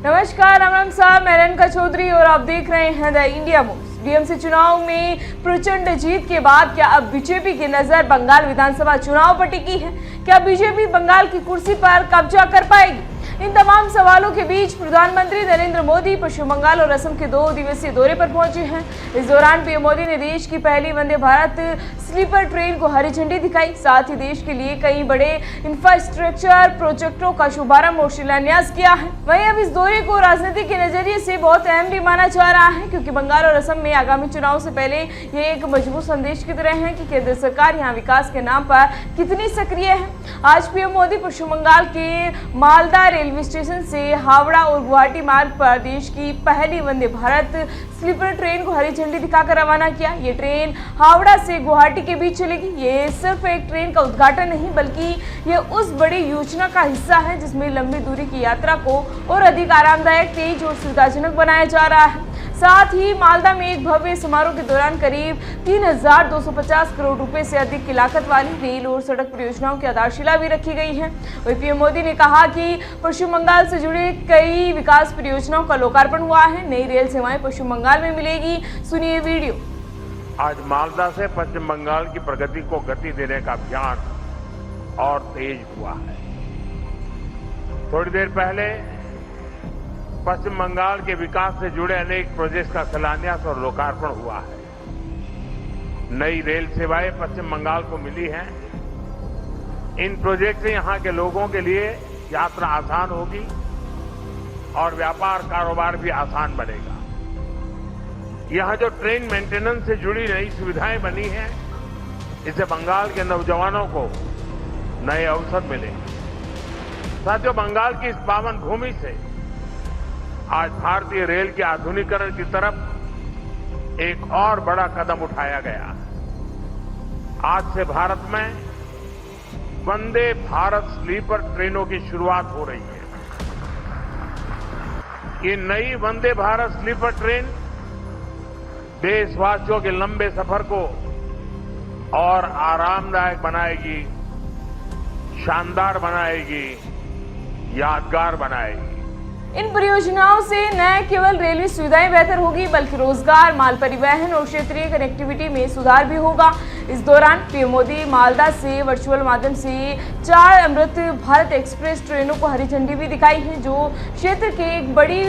नमस्कार, राम साहब, मैं रेणुका चौधरी और आप देख रहे हैं द इंडिया मूव्स। बीएमसी चुनाव में प्रचंड जीत के बाद क्या अब बीजेपी की नजर बंगाल विधानसभा चुनाव पर टिकी है? क्या बीजेपी बंगाल की कुर्सी पर कब्जा कर पाएगी? इन तमाम सवालों के बीच प्रधानमंत्री नरेंद्र मोदी पश्चिम बंगाल और असम के 2 दिवसीय दौरे पर पहुंचे हैं। इस दौरान पीएम मोदी ने देश की पहली वंदे भारत स्लीपर ट्रेन को हरी झंडी दिखाई। साथ ही देश के लिए कई बड़े इंफ्रास्ट्रक्चर प्रोजेक्टों का शुभारंभ और शिलान्यास किया है। वहीं अब इस दौरे को राजनीति के नजरिए से बहुत अहम भी माना जा रहा है, क्योंकि बंगाल और असम में आगामी चुनाव से पहले ये एक मजबूत संदेश की तरह है कि केंद्र सरकार यहाँ विकास के नाम पर कितनी सक्रिय है। आज पीएम मोदी पश्चिम बंगाल के मालदा रेलवे स्टेशन से हावड़ा और गुवाहाटी मार्ग पर देश की पहली वंदे भारत स्लीपर ट्रेन को हरी झंडी दिखाकर रवाना किया। ये ट्रेन हावड़ा से गुवाहाटी के बीच चलेगी। ये सिर्फ एक ट्रेन का उद्घाटन नहीं, बल्कि ये उस बड़ी योजना का हिस्सा है जिसमें लंबी दूरी की यात्रा को और अधिक आरामदायक, तेज और सुविधाजनक बनाया जा रहा है। साथ ही मालदा में एक भव्य समारोह के दौरान करीब 3,250 करोड़ रुपए से अधिक की लागत वाली रेल और सड़क परियोजनाओं की आधारशिला भी रखी गई है। वहीं पीएम मोदी ने कहा कि पश्चिम बंगाल से जुड़े कई विकास परियोजनाओं का लोकार्पण हुआ है। नई रेल सेवाएं पश्चिम बंगाल में मिलेगी। सुनिए वीडियो। आज मालदा से पश्चिम बंगाल की प्रगति को गति देने का अभियान और तेज हुआ है। थोड़ी देर पहले पश्चिम बंगाल के विकास से जुड़े अनेक प्रोजेक्ट का शिलान्यास और लोकार्पण हुआ है। नई रेल सेवाएं पश्चिम बंगाल को मिली हैं। इन प्रोजेक्ट से यहां के लोगों के लिए यात्रा आसान होगी और व्यापार कारोबार भी आसान बनेगा। यहां जो ट्रेन मेंटेनेंस से जुड़ी नई सुविधाएं बनी हैं, इससे बंगाल के नौजवानों को नए अवसर मिलेंगे। साथियों, बंगाल की इस पावन भूमि से आज भारतीय रेल के आधुनिकीकरण की तरफ एक और बड़ा कदम उठाया गया। आज से भारत में वंदे भारत स्लीपर ट्रेनों की शुरुआत हो रही है। ये नई वंदे भारत स्लीपर ट्रेन देशवासियों के लंबे सफर को और आरामदायक बनाएगी, शानदार बनाएगी, यादगार बनाएगी। इन परियोजनाओं से न केवल रेलवे सुविधाएं बेहतर होगी, बल्कि रोजगार, माल परिवहन और क्षेत्रीय कनेक्टिविटी में सुधार भी होगा। इस दौरान पीएम मोदी मालदा से वर्चुअल माध्यम से 4 अमृत भारत एक्सप्रेस ट्रेनों को हरी झंडी भी दिखाई है, जो क्षेत्र की एक बड़ी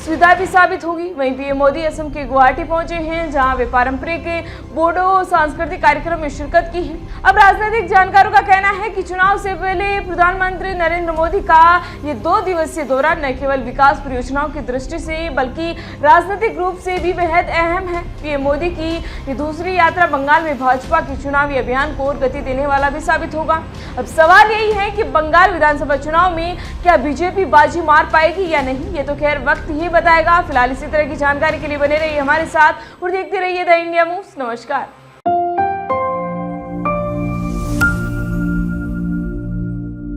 सुविधा भी साबित होगी। वहीं पीएम मोदी असम के गुवाहाटी पहुंचे हैं, जहां वे पारंपरिक बोडो सांस्कृतिक कार्यक्रम में शिरकत की है। अब राजनीतिक जानकारों का कहना है कि चुनाव से पहले प्रधानमंत्री नरेंद्र मोदी का ये 2 दिवसीय दौरा न केवल विकास परियोजनाओं की दृष्टि से बल्कि राजनीतिक रूप से भी बेहद अहम है। पीएम मोदी की ये दूसरी यात्रा बंगाल में भाजपा के चुनावी अभियान को और गति देने वाला भी साबित होगा। अब सवाल यही है कि बंगाल विधानसभा चुनाव में क्या बीजेपी बाजी मार पाएगी या नहीं, ये तो खैर वक्त ही बताएगा। फिलहाल इसी तरह की जानकारी के लिए बने रहिए हमारे साथ और देखते रहिए द इंडिया मूव्स। नमस्कार।